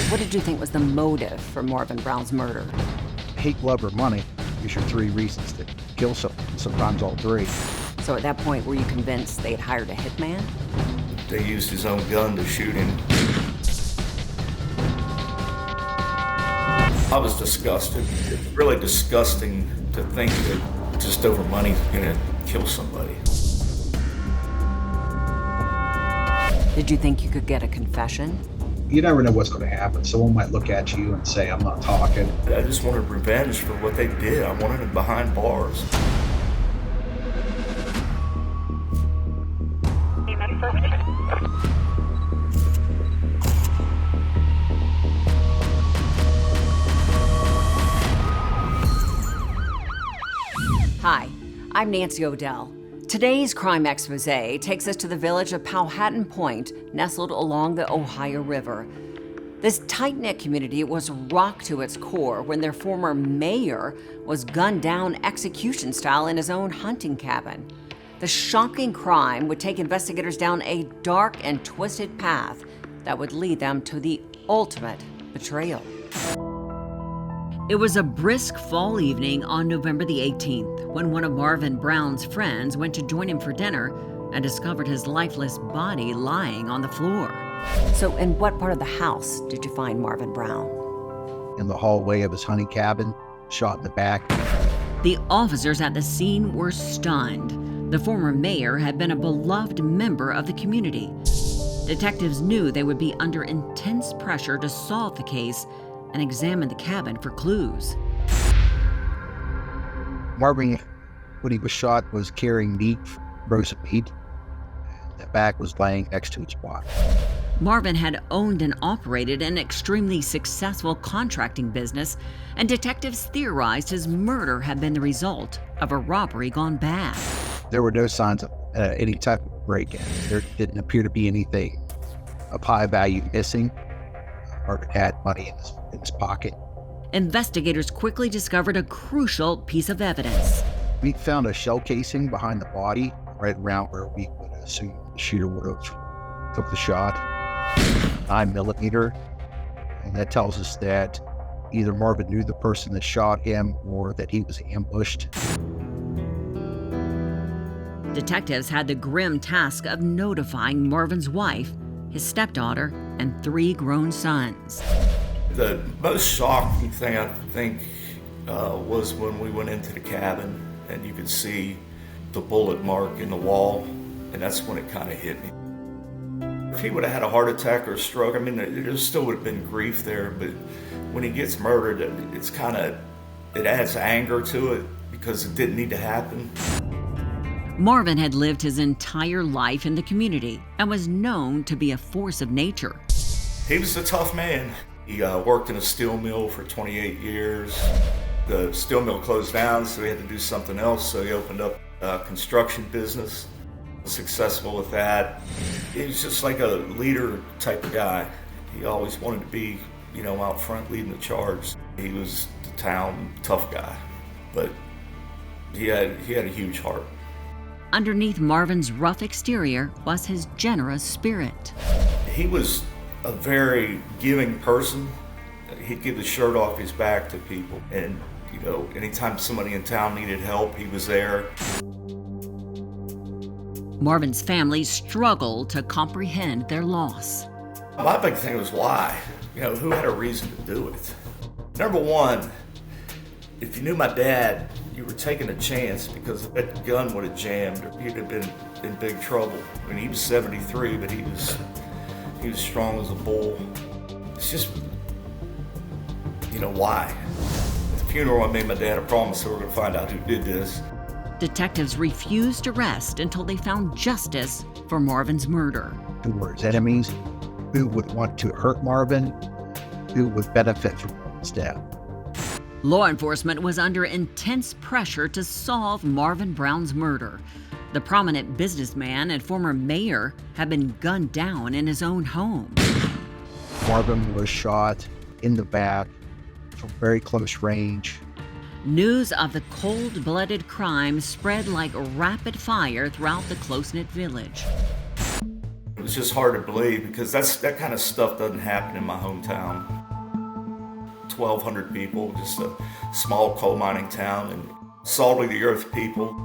What did you think was the motive for Marvin Brown's murder? Hate, love, or money is your three reasons to kill someone, sometimes all three. So at that point, were you convinced they had hired a hitman? They used his own gun to shoot him. I was disgusted. It's really disgusting to think that just over money you're gonna kill somebody. Did you think you could get a confession? You never know what's going to happen. Someone might look at you and say, I'm not talking. I just wanted revenge for what they did. I wanted him behind bars. Hi, I'm Nancy O'Dell. Today's Crime Exposé takes us to the village of Powhatan Point, nestled along the Ohio River. This tight-knit community was rocked to its core when their former mayor was gunned down execution-style in his own hunting cabin. The shocking crime would take investigators down a dark and twisted path that would lead them to the ultimate betrayal. It was a brisk fall evening on November the 18th when one of Marvin Brown's friends went to join him for dinner and discovered his lifeless body lying on the floor. So in what part of the house did you find Marvin Brown? In the hallway of his hunting cabin, shot in the back. The officers at the scene were stunned. The former mayor had been a beloved member of the community. Detectives knew they would be under intense pressure to solve the case and examine the cabin for clues. Marvin, when he was shot, was carrying meat, frozen meat. The back was laying next to his body. Marvin had owned and operated an extremely successful contracting business, and detectives theorized his murder had been the result of a robbery gone bad. There were no signs of any type of break-in. There didn't appear to be anything of high value missing. Marvin had money in his pocket. Investigators quickly discovered a crucial piece of evidence. We found a shell casing behind the body, right around where we would assume the shooter would have took the shot. 9mm, and that tells us that either Marvin knew the person that shot him or that he was ambushed. Detectives had the grim task of notifying Marvin's wife, his stepdaughter, and 3 grown sons. The most shocking thing, I think, was when we went into the cabin and you could see the bullet mark in the wall, and that's when it kind of hit me. If he would have had a heart attack or a stroke, I mean, there still would have been grief there, but when he gets murdered, it adds anger to it because it didn't need to happen. Marvin had lived his entire life in the community and was known to be a force of nature. He was a tough man. He worked in a steel mill for 28 years. The steel mill closed down, so he had to do something else, so he opened up a construction business. Successful with that. He was just like a leader type of guy. He always wanted to be, out front leading the charge. He was the town tough guy, but he had a huge heart. Underneath Marvin's rough exterior was his generous spirit. He was a very giving person. He'd give the shirt off his back to people, and anytime somebody in town needed help, he was there. Marvin's family struggled to comprehend their loss. My big thing was why. Who had a reason to do it? Number one, if you knew my dad, you were taking a chance because that gun would have jammed or he'd have been in big trouble. I mean, he was 73, but he was strong as a bull. It's just, why? At the funeral, I made my dad a promise that we're going to find out who did this. Detectives refused to rest until they found justice for Marvin's murder. Who were his enemies? Who would want to hurt Marvin? Who would benefit from Marvin's death? Law enforcement was under intense pressure to solve Marvin Brown's murder. The prominent businessman and former mayor had been gunned down in his own home. Marvin was shot in the back from very close range. News of the cold-blooded crime spread like rapid fire throughout the close-knit village. It was just hard to believe because that kind of stuff doesn't happen in my hometown. 1,200 people, just a small coal mining town, and salty the earth people.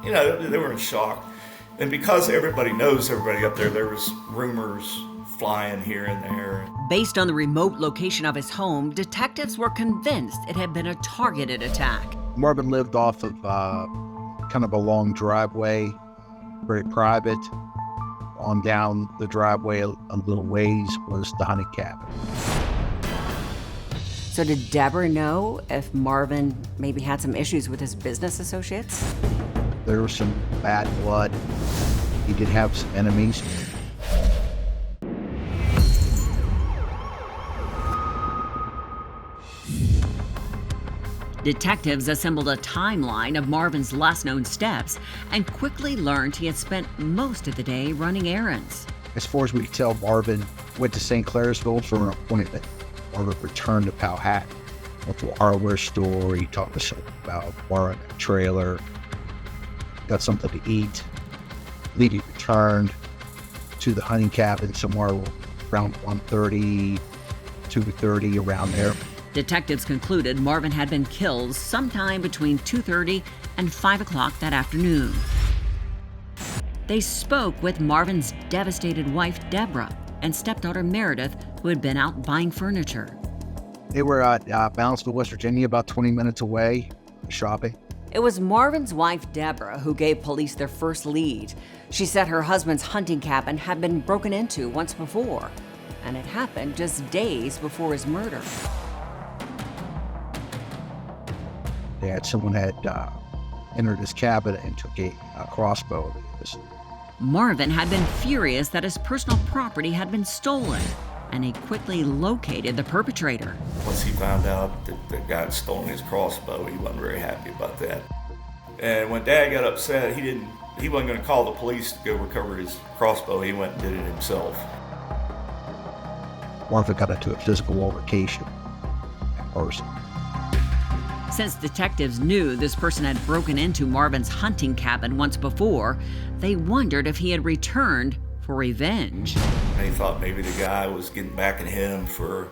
You know, they were in shock. And because everybody knows everybody up there, there was rumors flying here and there. Based on the remote location of his home, detectives were convinced it had been a targeted attack. Marvin lived off of kind of a long driveway, very private. On down the driveway a little ways was the hunting cabin. So did Deborah know if Marvin maybe had some issues with his business associates? There was some bad blood. He did have some enemies. Detectives assembled a timeline of Marvin's last known steps and quickly learned he had spent most of the day running errands. As far as we could tell, Marvin went to St. Clairsville for an appointment. Marvin returned to Powhatan, went to a hardware store. He talked to someone about borrowing a trailer, got something to eat. Then he returned to the hunting cabin somewhere around 1:30, 2:30, around there. Detectives concluded Marvin had been killed sometime between 2:30 and 5 o'clock that afternoon. They spoke with Marvin's devastated wife, Deborah, and stepdaughter, Meredith, who had been out buying furniture. They were at Balanceville, West Virginia, about 20 minutes away, shopping. It was Marvin's wife, Deborah, who gave police their first lead. She said her husband's hunting cabin had been broken into once before, and it happened just days before his murder. Someone had entered his cabin and took a crossbow. Marvin had been furious that his personal property had been stolen, and he quickly located the perpetrator. Once he found out that the guy had stolen his crossbow, he wasn't very happy about that. And when Dad got upset, he wasn't going to call the police to go recover his crossbow. He went and did it himself. Marvin got into a physical altercation in person. Since detectives knew this person had broken into Marvin's hunting cabin once before, they wondered if he had returned for revenge. They thought maybe the guy was getting back at him for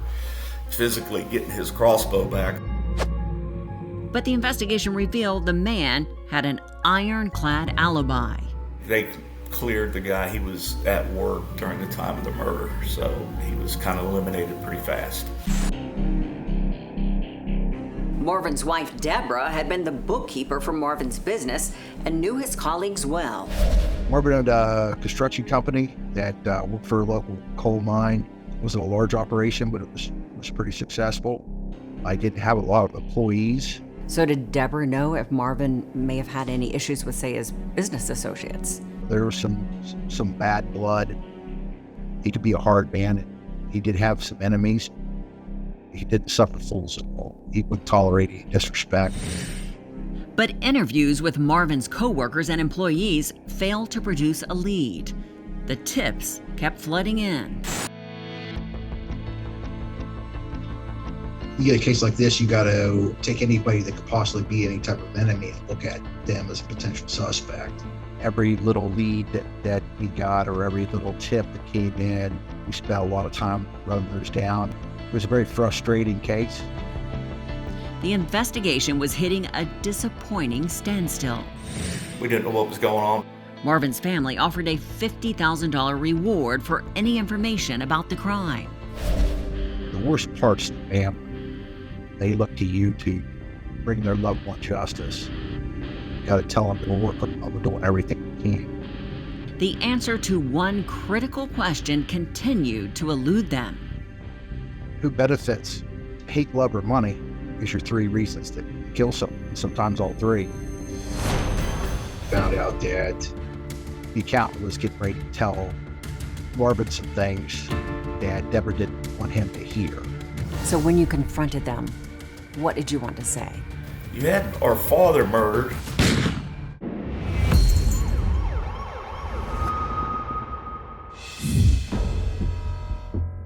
physically getting his crossbow back. But the investigation revealed the man had an ironclad alibi. They cleared the guy. He was at work during the time of the murder, so he was kind of eliminated pretty fast. Marvin's wife, Deborah, had been the bookkeeper for Marvin's business and knew his colleagues well. Marvin owned a construction company that worked for a local coal mine. It wasn't a large operation, but it was pretty successful. I didn't have a lot of employees. So did Deborah know if Marvin may have had any issues with, say, his business associates? There was some bad blood. He could be a hard man. He did have some enemies. He didn't suffer fools at all. He wouldn't tolerate any disrespect. But interviews with Marvin's co-workers and employees failed to produce a lead. The tips kept flooding in. You get a case like this, you got to take anybody that could possibly be any type of enemy and look at them as a potential suspect. Every little lead that we got, or every little tip that came in, we spent a lot of time running those down. It was a very frustrating case. The investigation was hitting a disappointing standstill. We didn't know what was going on. Marvin's family offered a $50,000 reward for any information about the crime. The worst part's the family. They look to you to bring their loved one justice. You got to tell them we'll work on them. We're doing everything we can. The answer to one critical question continued to elude them. Who benefits? Hate, love, or money is your three reasons to kill someone, sometimes all three. Found out that the accountant was getting ready to tell Marvin some things that Deborah didn't want him to hear. So when you confronted them, what did you want to say? You had our father murdered.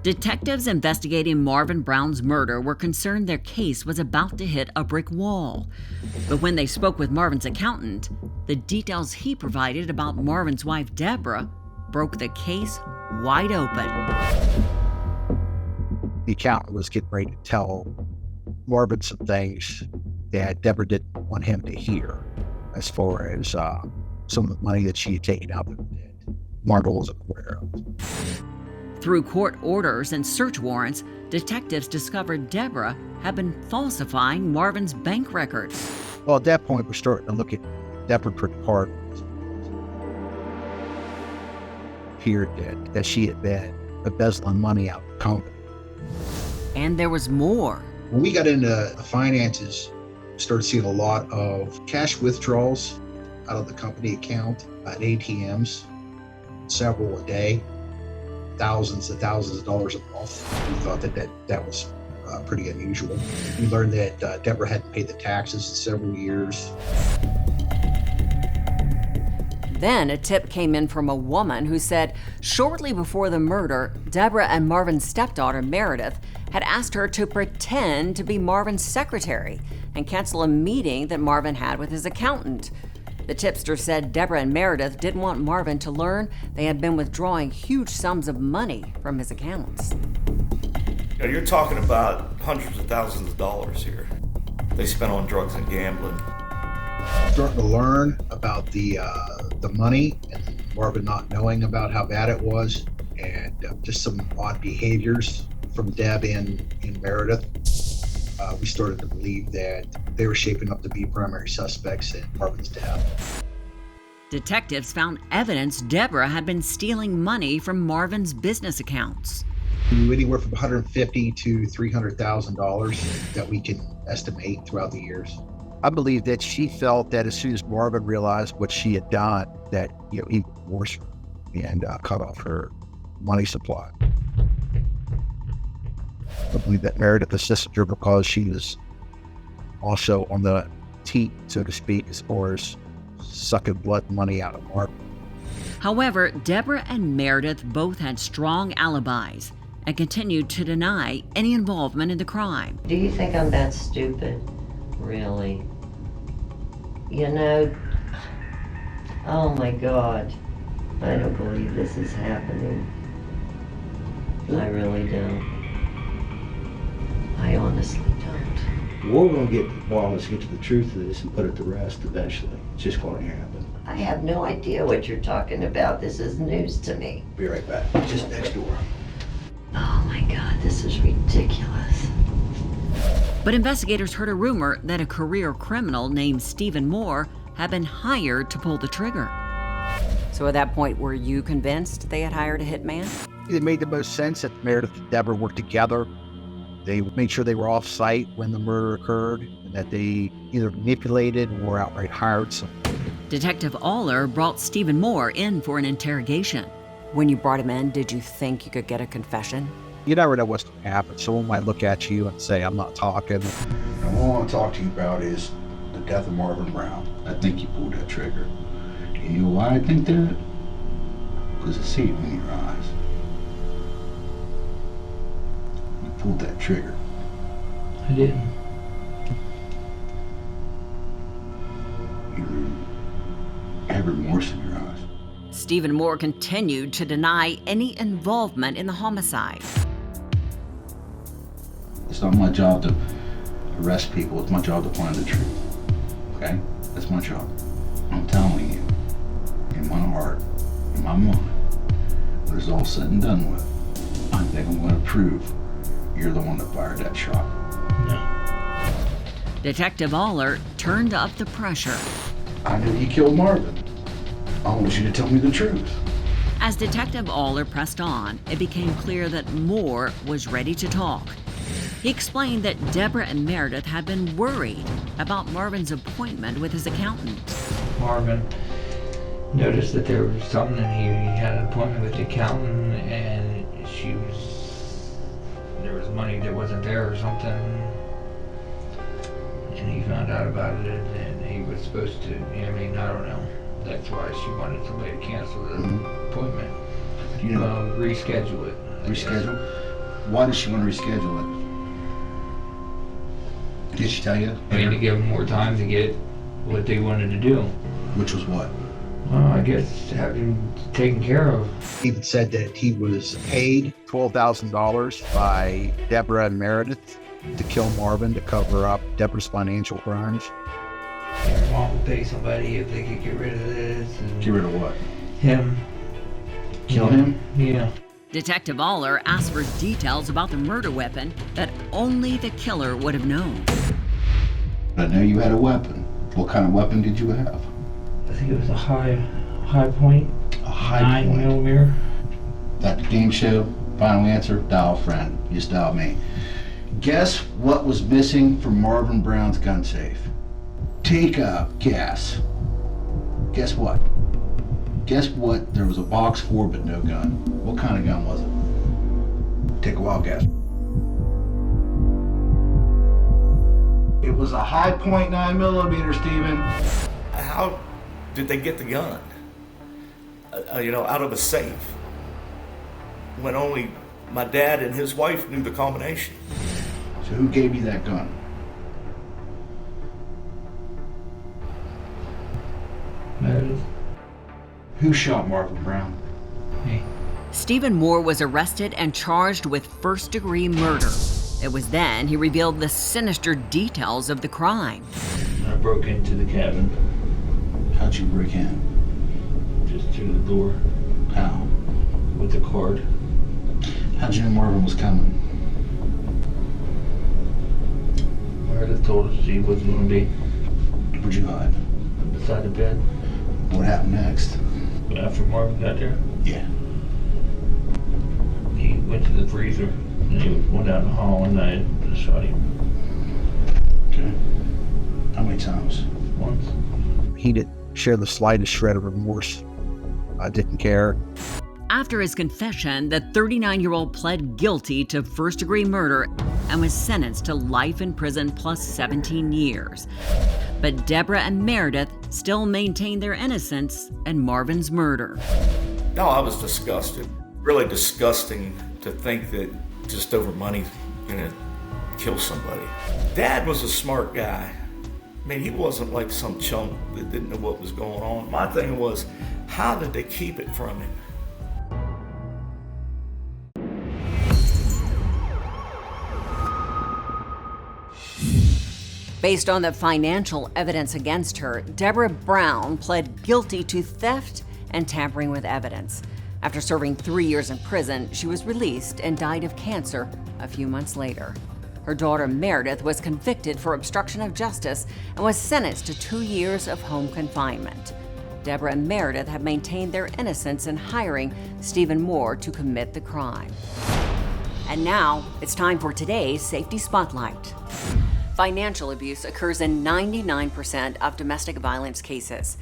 Detectives investigating Marvin Brown's murder were concerned their case was about to hit a brick wall. But when they spoke with Marvin's accountant, the details he provided about Marvin's wife, Deborah, broke the case wide open. The accountant was getting ready to tell Marvin some things that Deborah didn't want him to hear, as far as some of the money that she had taken out that Marvin wasn't aware of. Through court orders and search warrants, detectives discovered Deborah had been falsifying Marvin's bank records. Well, at that point, we're starting to look at Deborah pretty hard. It appeared that she had been embezzling money out of the company. And there was more. When we got into the finances, we started seeing a lot of cash withdrawals out of the company account at ATMs, several a day, thousands and thousands of dollars a month. We thought that was pretty unusual. We learned that Deborah hadn't paid the taxes in several years. Then a tip came in from a woman who said shortly before the murder, Deborah and Marvin's stepdaughter, Meredith, had asked her to pretend to be Marvin's secretary and cancel a meeting that Marvin had with his accountant. The tipster said Deborah and Meredith didn't want Marvin to learn they had been withdrawing huge sums of money from his accounts. You know, you're talking about hundreds of thousands of dollars here they spent on drugs and gambling. Starting to learn about the money and Marvin not knowing about how bad it was, and just some odd behaviors from Deb and Meredith. We started to believe that they were shaping up to be primary suspects in Marvin's death. Detectives found evidence Deborah had been stealing money from Marvin's business accounts. Anywhere from $150,000 to $300,000 that we can estimate throughout the years. I believe that she felt that as soon as Marvin realized what she had done, that he would divorce her and cut off her money supply. I believe that Meredith assisted her because she was also on the teat, so to speak, as far as sucking blood money out of Marvin. However, Deborah and Meredith both had strong alibis and continued to deny any involvement in the crime. Do you think I'm that stupid? Really? You know, oh my God, I don't believe this is happening. I really don't. I honestly don't. We're going to get to the bottom, let's get to the truth of this and put it to rest eventually. It's just going to happen. I have no idea what you're talking about. This is news to me. Be right back. Just next door. Oh my God, this is ridiculous. But investigators heard a rumor that a career criminal named Stephen Moore had been hired to pull the trigger. So at that point, were you convinced they had hired a hitman? It made the most sense that Meredith and Deborah worked together. They made sure they were off site when the murder occurred, and that they either manipulated or outright hired someone. Detective Aller brought Stephen Moore in for an interrogation. When you brought him in, did you think you could get a confession? You never know what's going to happen. Someone might look at you and say, I'm not talking. And what I want to talk to you about is the death of Marvin Brown. I think you pulled that trigger. And you know why I think that? Because I see it in your eyes. You pulled that trigger. I didn't. You have remorse in your eyes. Stephen Moore continued to deny any involvement in the homicide. It's not my job to arrest people. It's my job to find the truth. Okay? That's my job. I'm telling you, in my heart, in my mind, when it's all said and done with, I think I'm going to prove you're the one that fired that shot. No. Detective Aller turned up the pressure. I knew you killed Marvin. I want you to tell me the truth. As Detective Aller pressed on, it became clear that Moore was ready to talk. He explained that Deborah and Meredith had been worried about Marvin's appointment with his accountant. Marvin noticed that there was something, and he had an appointment with the accountant, and there was money that wasn't there or something, and he found out about it, and he was supposed to, I don't know. That's why she wanted somebody to cancel the appointment. You know, Reschedule it. reschedule? Why does she want to reschedule it? Did she tell you? To give them more time to get what they wanted to do. Which was what? Well, I guess have him taken care of. He even said that he was paid $12,000 by Deborah and Meredith to kill Marvin to cover up Deborah's financial crimes. Your mom would pay somebody if they could get rid of this. And Get rid of what? him. Kill him? Yeah. Detective Aller asked for details about the murder weapon that only the killer would have known. I know you had a weapon. What kind of weapon did you have? I think it was a high point. A high 9mm. That game show, final answer, dial a friend. You just dial me. Guess what was missing from Marvin Brown's gun safe? Take a guess. Guess what? Guess what there was a box for but no gun. What kind of gun was it? Take a wild guess. It was a high point 9mm, Stephen. How did they get the gun? Out of a safe. When only my dad and his wife knew the combination. So who gave you that gun? Meredith. Who shot Marvin Brown? Me. Stephen Moore was arrested and charged with first-degree murder. It was then he revealed the sinister details of the crime. I broke into the cabin How'd you break in? just through the door How? with a card. How'd you know Marvin was coming? Meredith told us she wasn't going to be Where'd you hide? beside the bed. What happened next? After Marvin got there, Yeah. he went to the freezer and he went out in the hall and I shot him Okay. How many times? once. He didn't share the slightest shred of remorse. I didn't care. After his confession, the 39-year-old pled guilty to first-degree murder and was sentenced to life in prison plus 17 years. But Deborah and Meredith still maintain their innocence in Marvin's murder. No, I was disgusted. Really disgusting to think that just over money gonna kill somebody. Dad was a smart guy. I mean, he wasn't like some chump that didn't know what was going on. My thing was, how did they keep it from him? Based on the financial evidence against her, Deborah Brown pled guilty to theft and tampering with evidence. After serving 3 years in prison, she was released and died of cancer a few months later. Her daughter Meredith was convicted for obstruction of justice and was sentenced to 2 years of home confinement. Deborah and Meredith have maintained their innocence in hiring Stephen Moore to commit the crime. And now, it's time for today's Safety Spotlight. Financial abuse occurs in 99% of domestic violence cases.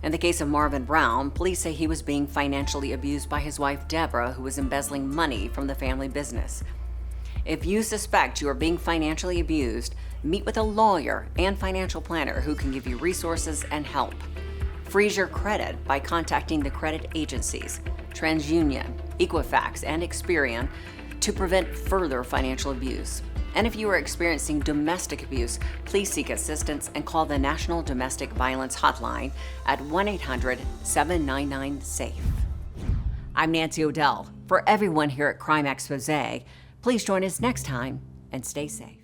In the case of Marvin Brown, police say he was being financially abused by his wife Deborah, who was embezzling money from the family business. If you suspect you are being financially abused, meet with a lawyer and financial planner who can give you resources and help. Freeze your credit by contacting the credit agencies, TransUnion, Equifax, and Experian to prevent further financial abuse. And if you are experiencing domestic abuse, please seek assistance and call the National Domestic Violence Hotline at 1-800-799-SAFE. I'm Nancy O'Dell. For everyone here at Crime Exposé, please join us next time and stay safe.